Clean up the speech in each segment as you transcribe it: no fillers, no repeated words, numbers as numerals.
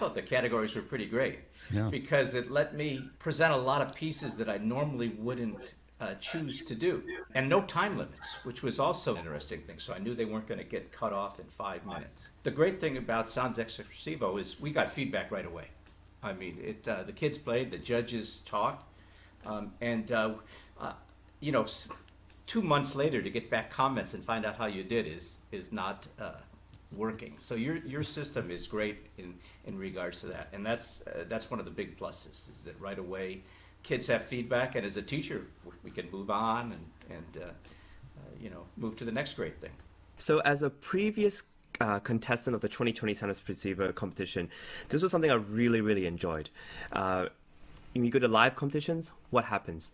thought the categories were pretty great Yeah. because it let me present a lot of pieces that I normally wouldn't choose to do, and no time limits, which was also an interesting thing. So I knew they weren't going to get cut off in 5 minutes. The great thing about Sound Espressivo is we got feedback right away. I mean, the kids played, the judges talked, and you know, 2 months later to get back comments and find out how you did is not working. So your system is great in regards to that, and that's one of the big pluses is that right away kids have feedback, and as a teacher we can move on and you know, move to the next great thing. So as a previous contestant of the 2020 Sound Espressivo competition, this was something I really enjoyed. When you go to live competitions, what happens?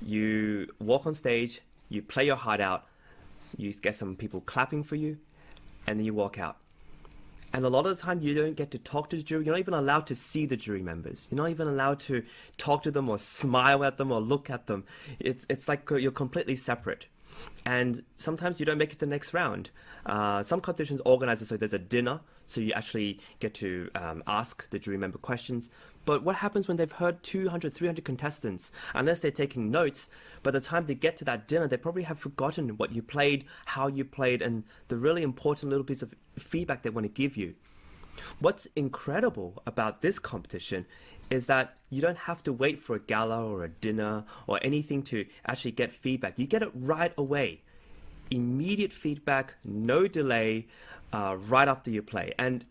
You walk on stage, you play your heart out, you get some people clapping for you, and then you walk out. And a lot of the time you don't get to talk to the jury. You're not even allowed to see the jury members. You're not even allowed to talk to them or smile at them or look at them. It's like you're completely separate. And sometimes you don't make it to the next round. Some competitions organize it so there's a dinner, so you actually get to ask the jury member questions. But what happens when they've heard 200, 300 contestants? Unless they're taking notes, by the time they get to that dinner, they probably have forgotten what you played, how you played, and the really important little piece of feedback they want to give you. What's incredible about this competition is that you don't have to wait for a gala or a dinner or anything to actually get feedback. You get it right away. Immediate feedback, no delay, right after you play. And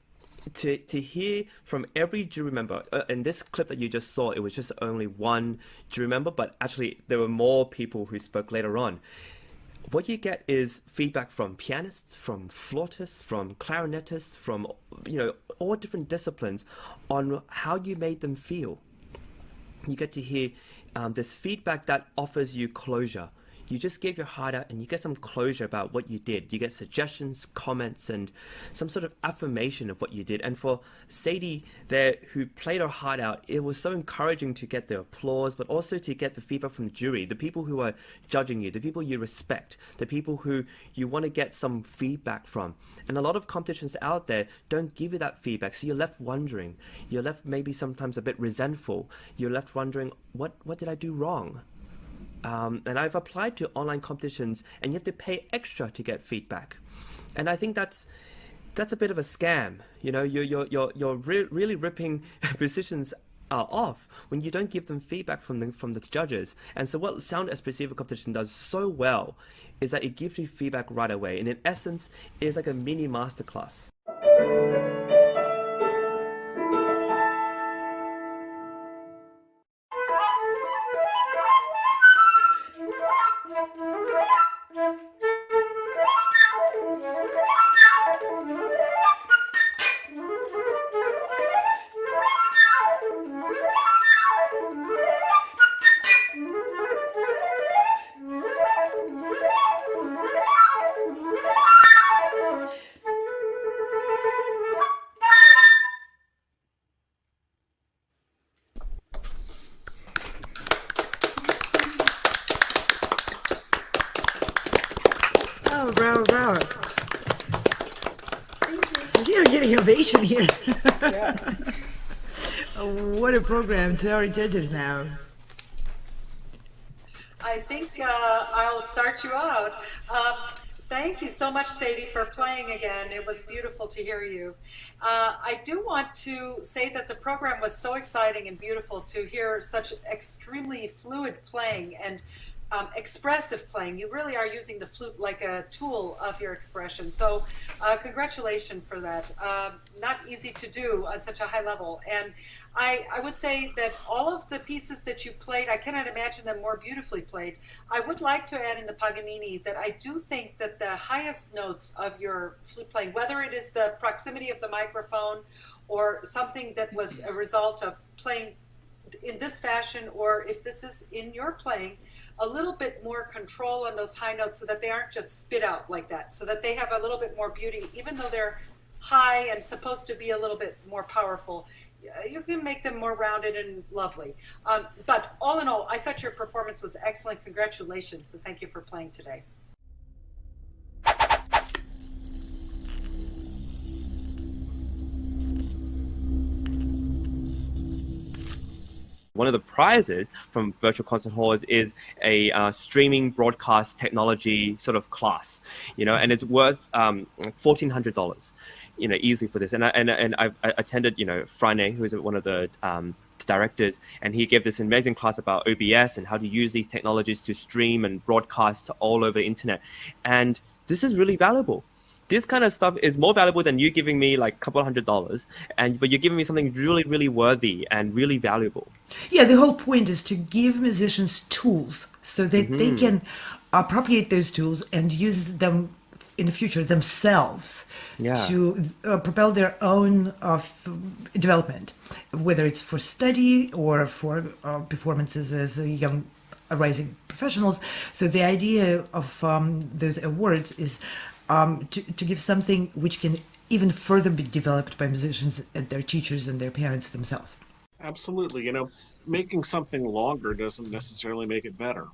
to hear from every jury member, in this clip that you just saw, it was just only one jury member, but actually there were more people who spoke later on. What you get is feedback from pianists, from flautists, from clarinetists, from, you know, all different disciplines on how you made them feel. You get to hear this feedback that offers you closure. You just gave your heart out and you get some closure about what you did. You get suggestions, comments, and some sort of affirmation of what you did. And for Sadie there, who played her heart out, it was so encouraging to get the applause, but also to get the feedback from the jury, the people who are judging you, the people you respect, the people who you want to get some feedback from. And a lot of competitions out there don't give you that feedback, so you're left wondering. You're left maybe sometimes a bit resentful. You're left wondering, what did I do wrong? And I've applied to online competitions, and you have to pay extra to get feedback. And I think that's a bit of a scam. You know, you're really ripping musicians off when you don't give them feedback from the judges. And so what Sound Espressivo competition does so well is that it gives you feedback right away. And in essence, it's like a mini masterclass. Oh, bravo, bravo. You're getting ovation here. Yeah. What a program. To our judges now. I think I'll start you out. Thank you so much, Sadie, for playing again. It was beautiful to hear you. I do want to say that the program was so exciting and beautiful to hear such extremely fluid playing and expressive playing. You really are using the flute like a tool of your expression. So congratulations for that. Not easy to do on such a high level. And I would say that all of the pieces that you played, I cannot imagine them more beautifully played. I would like to add in the Paganini that I do think that the highest notes of your flute playing, whether it is the proximity of the microphone or something that was a result of playing in this fashion, or if this is in your playing, a little bit more control on those high notes so that they aren't just spit out like that, so that they have a little bit more beauty, even though they're high and supposed to be a little bit more powerful. You can make them more rounded and lovely. But all in all, I thought your performance was excellent. Congratulations, and thank you for playing today. One of the prizes from virtual concert halls is a streaming broadcast technology sort of class, and it's worth $1,400, easily for this. And I attended, Frane, who is one of the directors, and he gave this amazing class about OBS and how to use these technologies to stream and broadcast all over the internet. And this is really valuable. This kind of stuff is more valuable than you giving me like a couple $100, but you're giving me something really, really worthy and really valuable. Yeah, the whole point is to give musicians tools so that they can appropriate those tools and use them in the future themselves to propel their own development, whether it's for study or for performances as young rising professionals. So the idea of those awards is to give something which can even further be developed by musicians and their teachers and their parents themselves. Absolutely. Making something longer doesn't necessarily make it better.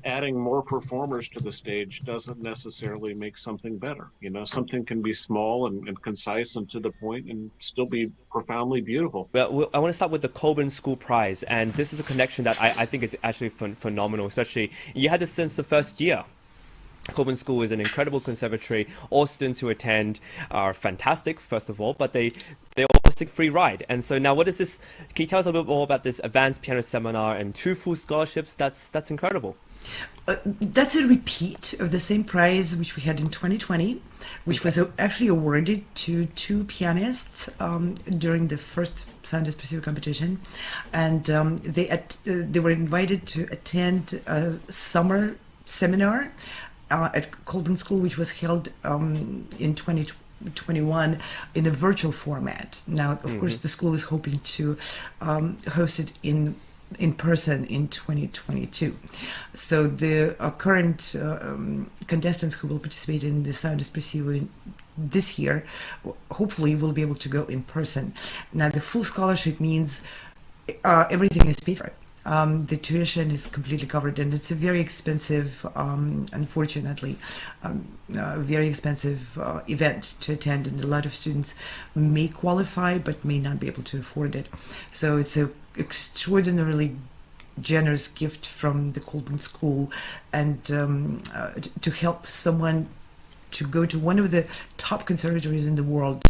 Adding more performers to the stage doesn't necessarily make something better. Something can be small and concise and to the point and still be profoundly beautiful. Well, I want to start with the Colburn School Prize, and this is a connection that I think is actually phenomenal, especially you had this since the first year. Colburn School is an incredible conservatory. All students who attend are fantastic, first of all, but they all take free ride. And so now what is this? Can you tell us a little bit more about this advanced piano seminar and 2 full scholarships? That's incredible. That's a repeat of the same prize which we had in 2020, which was actually awarded to 2 pianists during the first Sound Espressivo competition. And they were invited to attend a summer seminar at Colburn School, which was held in 2021 in a virtual format. Now, of course, the school is hoping to host it in person in 2022. So the current contestants who will participate in the Sound Espressivo this year hopefully will be able to go in person. Now, the full scholarship means everything is paid for. The tuition is completely covered, and it's a very expensive, unfortunately, a very expensive event to attend, and a lot of students may qualify but may not be able to afford it. So it's an extraordinarily generous gift from the Colburn School, and to help someone to go to one of the top conservatories in the world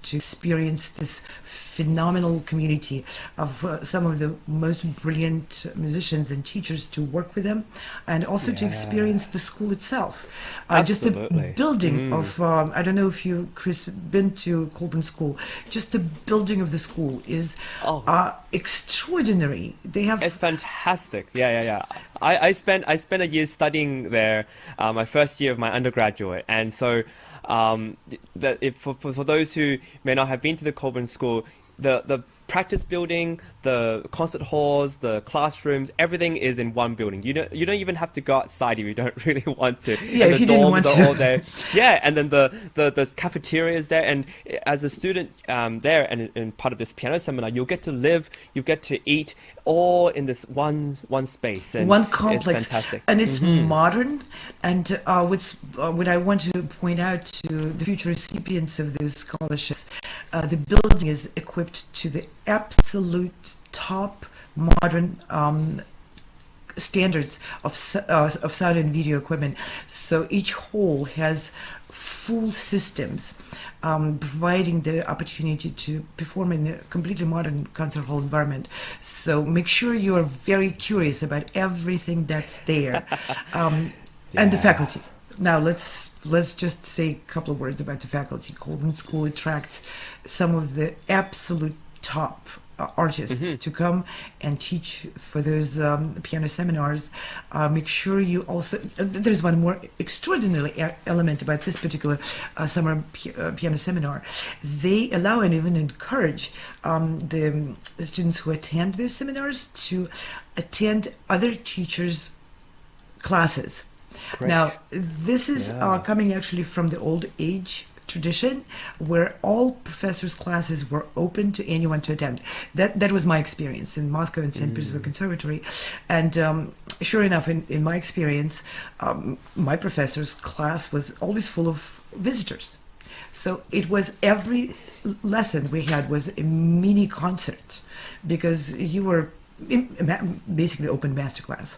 to experience this phenomenal community of some of the most brilliant musicians and teachers, to work with them, and also to experience the school itself. Just the building of, I don't know if you, Chris, been to Colburn School, just the building of the school is extraordinary. It's fantastic. Yeah. I spent a year studying there, my first year of my undergraduate, and so for those who may not have been to the Colburn School, the practice building, the concert halls, the classrooms, everything is in one building. You don't even have to go outside if you don't really want to. Yeah, and if you didn't want to. All there. Yeah, and then the cafeteria is there, and as a student there and part of this piano seminar, you'll get to live, you get to eat, all in this one space, and one complex. It's fantastic, and it's modern. And what I want to point out to the future recipients of those scholarships, the building is equipped to the absolute top modern standards of sound and video equipment. So each hall has full systems, providing the opportunity to perform in a completely modern concert hall environment. So make sure you are very curious about everything that's there, and the faculty. Now let's just say a couple of words about the faculty. Colburn School attracts some of the absolute top artists to come and teach for those piano seminars. Make sure you also, there's one more extraordinary element about this particular summer piano seminar. They allow and even encourage the students who attend their seminars to attend other teachers' classes. Great. Now, this is coming actually from the old age tradition, where all professors' classes were open to anyone to attend. That was my experience in Moscow and St. Petersburg Conservatory. And sure enough, in my experience, my professor's class was always full of visitors. So it was every lesson we had was a mini concert, because you were basically open masterclass.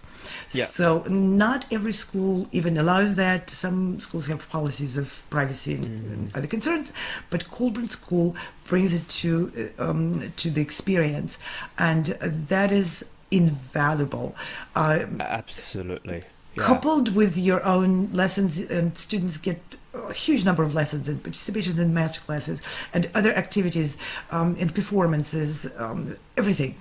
Yeah. So not every school even allows that. Some schools have policies of privacy and other concerns, but Colburn School brings it to the experience, and that is invaluable. Absolutely. Yeah. Coupled with your own lessons, and students get a huge number of lessons and participation in master classes and other activities and performances, everything.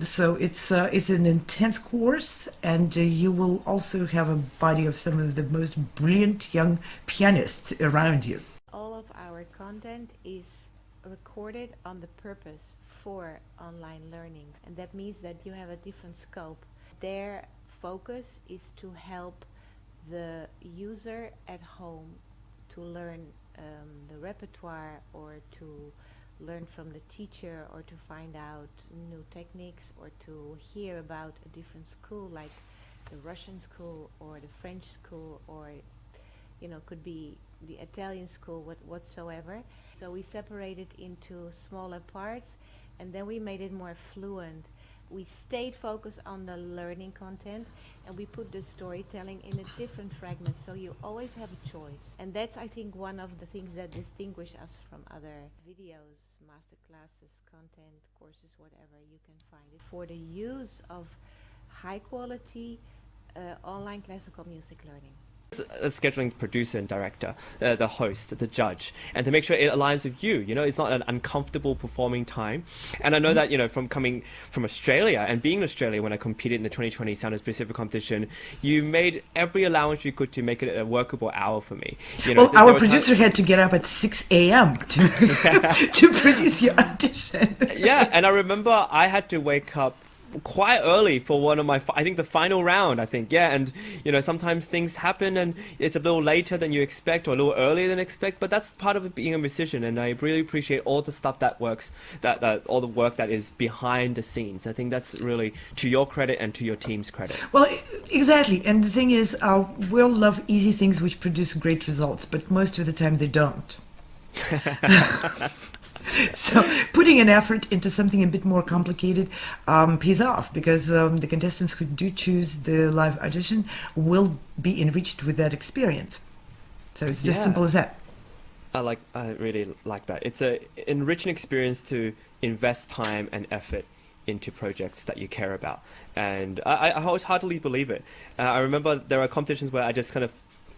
So it's an intense course, and you will also have a body of some of the most brilliant young pianists around you. All of our content is recorded on the purpose for online learning, and that means that you have a different scope. Their focus is to help the user at home to learn the repertoire, or to learn from the teacher, or to find out new techniques, or to hear about a different school like the Russian school or the French school, or could be the Italian school, whatsoever. So we separated into smaller parts, and then we made it more fluent. We stayed focused on the learning content, and we put the storytelling in a different fragment, so you always have a choice. And that's, I think, one of the things that distinguish us from other videos, masterclasses, content, courses, whatever you can find it. For the use of high quality online classical music learning. A scheduling producer and director, the host, the judge, and to make sure it aligns with you. It's not an uncomfortable performing time. And I know that, from coming from Australia and being in Australia when I competed in the 2020 Sound Espressivo competition, you made every allowance you could to make it a workable hour for me. Well, our producer had to get up at 6 a.m. to produce your audition. Yeah, and I remember I had to wake up quite early for one of my, I think the final round, and sometimes things happen and it's a little later than you expect, or a little earlier than expect, but that's part of being a musician, and I really appreciate all the stuff that works, that all the work that is behind the scenes. I think that's really to your credit and to your team's credit. Well, exactly, and the thing is, we all love easy things which produce great results, but most of the time they don't. So putting an effort into something a bit more complicated pays off, because the contestants who do choose the live audition will be enriched with that experience. So it's just simple as that. I really like that. It's an enriching experience to invest time and effort into projects that you care about. And I heartily believe it. I remember there are competitions where I just kind of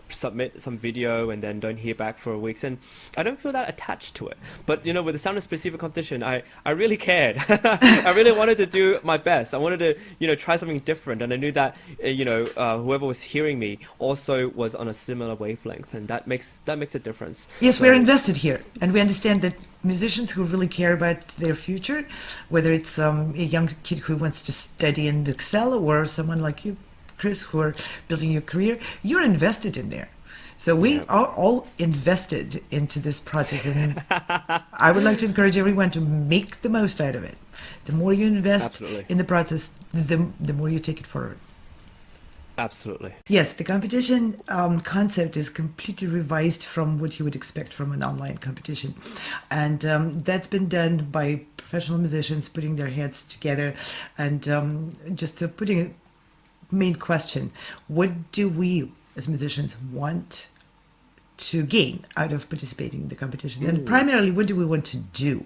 submit some video and then don't hear back for weeks, and I don't feel that attached to it. But with the Sound Espressivo competition, I really cared. I really wanted to do my best. I wanted to try something different, and I knew that whoever was hearing me also was on a similar wavelength, and that makes a difference. Yes, we're invested here, and we understand that musicians who really care about their future, whether it's a young kid who wants to study and excel, or someone like you, Chris, who are building your career, you're invested in there. So we are all invested into this process, and I would like to encourage everyone to make the most out of it. The more you invest in the process, the more you take it forward. Absolutely. Yes, the competition concept is completely revised from what you would expect from an online competition. And that's been done by professional musicians putting their heads together and just putting a main question: what do we as musicians want to gain out of participating in the competition? And primarily, what do we want to do?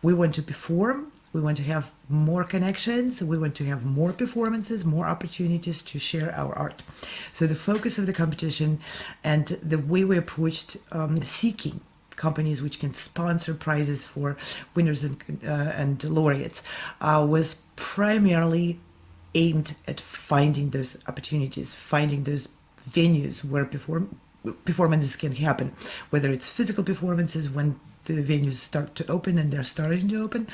We want to perform. We want to have more connections. We want to have more performances, more opportunities to share our art. So the focus of the competition and the way we approached seeking companies which can sponsor prizes for winners and laureates was primarily aimed at finding those opportunities, finding those venues where performances can happen, whether it's physical performances when the venues start to open, and they're starting to open,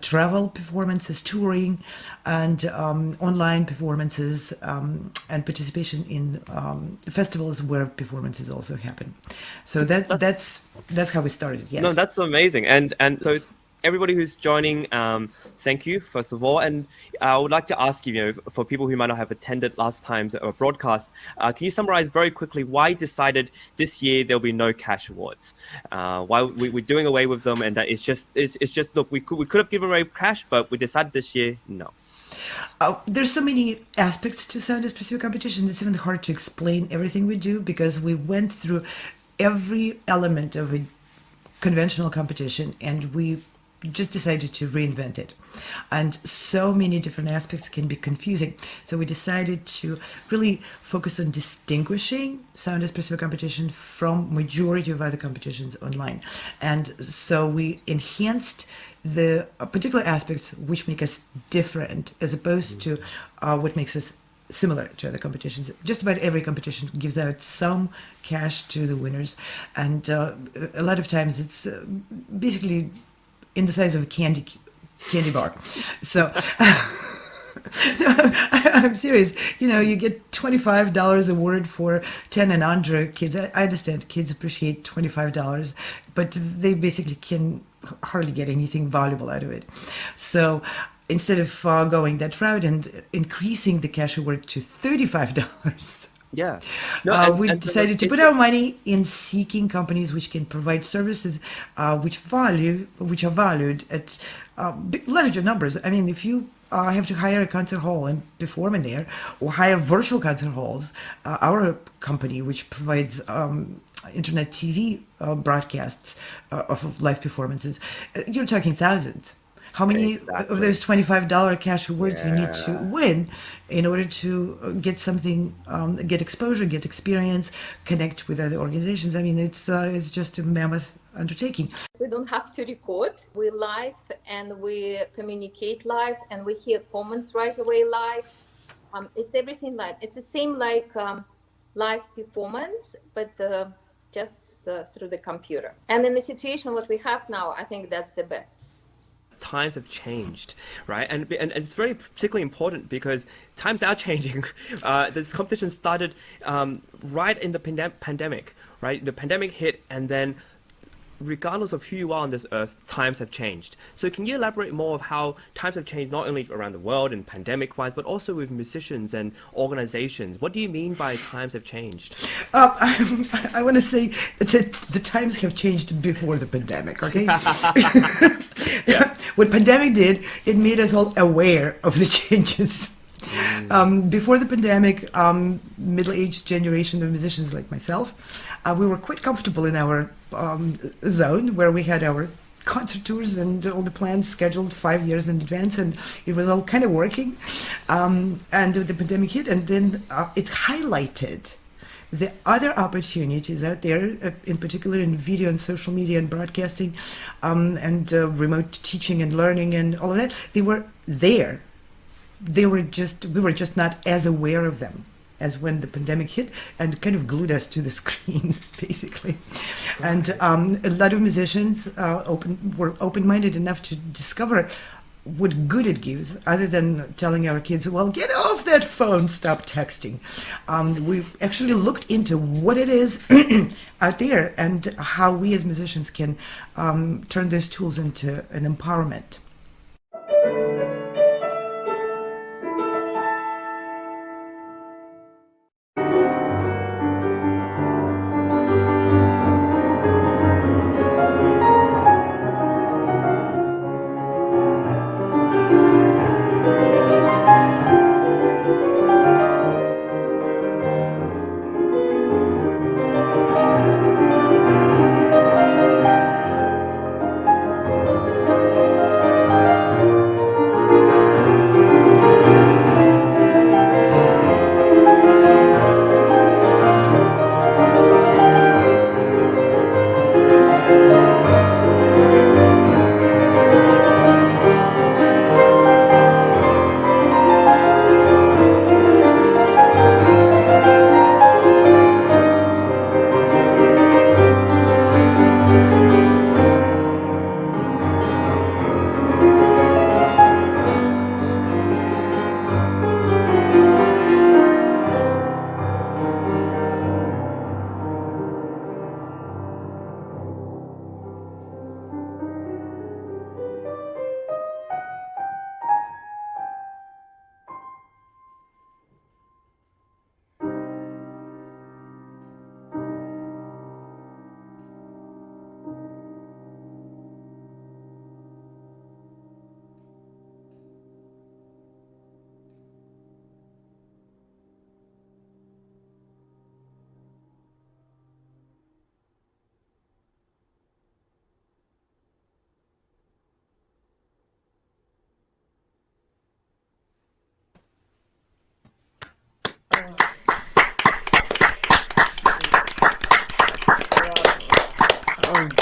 travel performances, touring, and online performances, and participation in festivals where performances also happen. So that's how we started. Yes. No, that's amazing. And so everybody who's joining, thank you, first of all. And I would like to ask you, for people who might not have attended last time's broadcast, can you summarize very quickly why you decided this year there'll be no cash awards? Why we're doing away with them, and that it's just look, we could have given away cash, but we decided this year no. There's so many aspects to Sound Espressivo competition. It's even hard to explain everything we do because we went through every element of a conventional competition and we just decided to reinvent it. And so many different aspects can be confusing. So we decided to really focus on distinguishing Sound Espressivo competition from majority of other competitions online. And so we enhanced the particular aspects which make us different as opposed to what makes us similar to other competitions. Just about every competition gives out some cash to the winners, and a lot of times it's basically in the size of a candy bar. So I'm serious. You get $25 award for 10 and under kids. I understand kids appreciate $25, but they basically can hardly get anything valuable out of it. So instead of going that route and increasing the cash award to $35, Yeah. we decided to put our money in seeking companies which can provide services which are valued at larger numbers. I mean, if you have to hire a concert hall and perform in there, or hire virtual concert halls, our company, which provides internet TV broadcasts of live performances, you're talking thousands. How many of those $25 cash awards you need to win in order to get something, get exposure, get experience, connect with other organizations? I mean, it's just a mammoth undertaking. We don't have to record. We live and we communicate live and we hear comments right away live. It's everything live. It's the same like live performance, but just through the computer. And in the situation what we have now, I think that's the best. Times have changed, right? And it's very particularly important because times are changing. This competition started right in the pandemic, right? The pandemic hit, and then regardless of who you are on this earth, times have changed. So can you elaborate more of how times have changed, not only around the world and pandemic-wise, but also with musicians and organizations? What do you mean by times have changed? I want to say that the times have changed before the pandemic, okay? What pandemic did, it made us all aware of the changes. Before the pandemic, middle-aged generation of musicians like myself, we were quite comfortable in our zone where we had our concert tours and all the plans scheduled 5 years in advance, and it was all kind of working. And the pandemic hit, and then it highlighted the other opportunities out there, in particular in video and social media and broadcasting, and remote teaching and learning and all of that. They were there. We were just not as aware of them as when the pandemic hit and kind of glued us to the screen, basically. And a lot of musicians were open-minded enough to discover what good it gives, other than telling our kids, well, get off that phone, stop texting. We've actually looked into what it is out there and how we as musicians can turn those tools into an empowerment.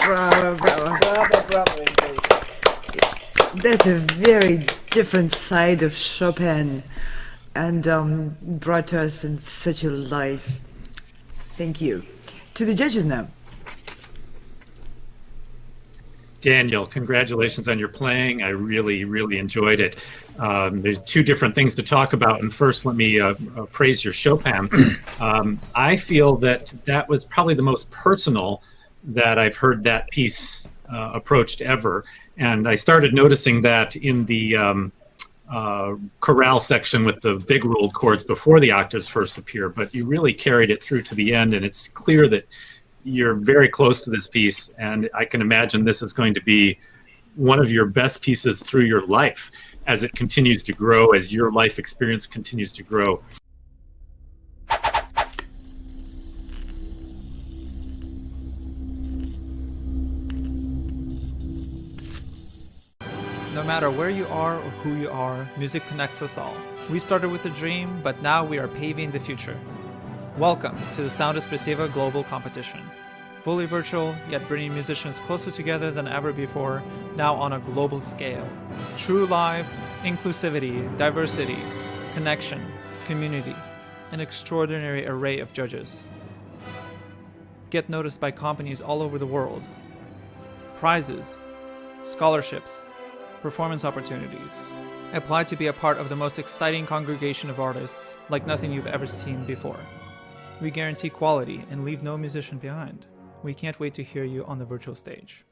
Bravo, bravo. That's a very different side of Chopin, and brought to us in such a life. Thank you. To the judges now. Daniel, congratulations on your playing. I really, really enjoyed it. There's two different things to talk about. And first, let me praise your Chopin. I feel that that was probably the most personal that I've heard that piece approached ever. And I started noticing that in the chorale section with the big ruled chords before the octaves first appear, but you really carried it through to the end. And it's clear that you're very close to this piece, and I can imagine this is going to be one of your best pieces through your life as it continues to grow, as your life experience continues to grow. No matter where you are or who you are, music connects us all. We started with a dream, but now we are paving the future. Welcome to the Sound Espressivo Global Competition. Fully virtual, yet bringing musicians closer together than ever before, now on a global scale. True live, inclusivity, diversity, connection, community, an extraordinary array of judges. Get noticed by companies all over the world. Prizes, scholarships, performance opportunities. Apply to be a part of the most exciting congregation of artists like nothing you've ever seen before. We guarantee quality and leave no musician behind. We can't wait to hear you on the virtual stage.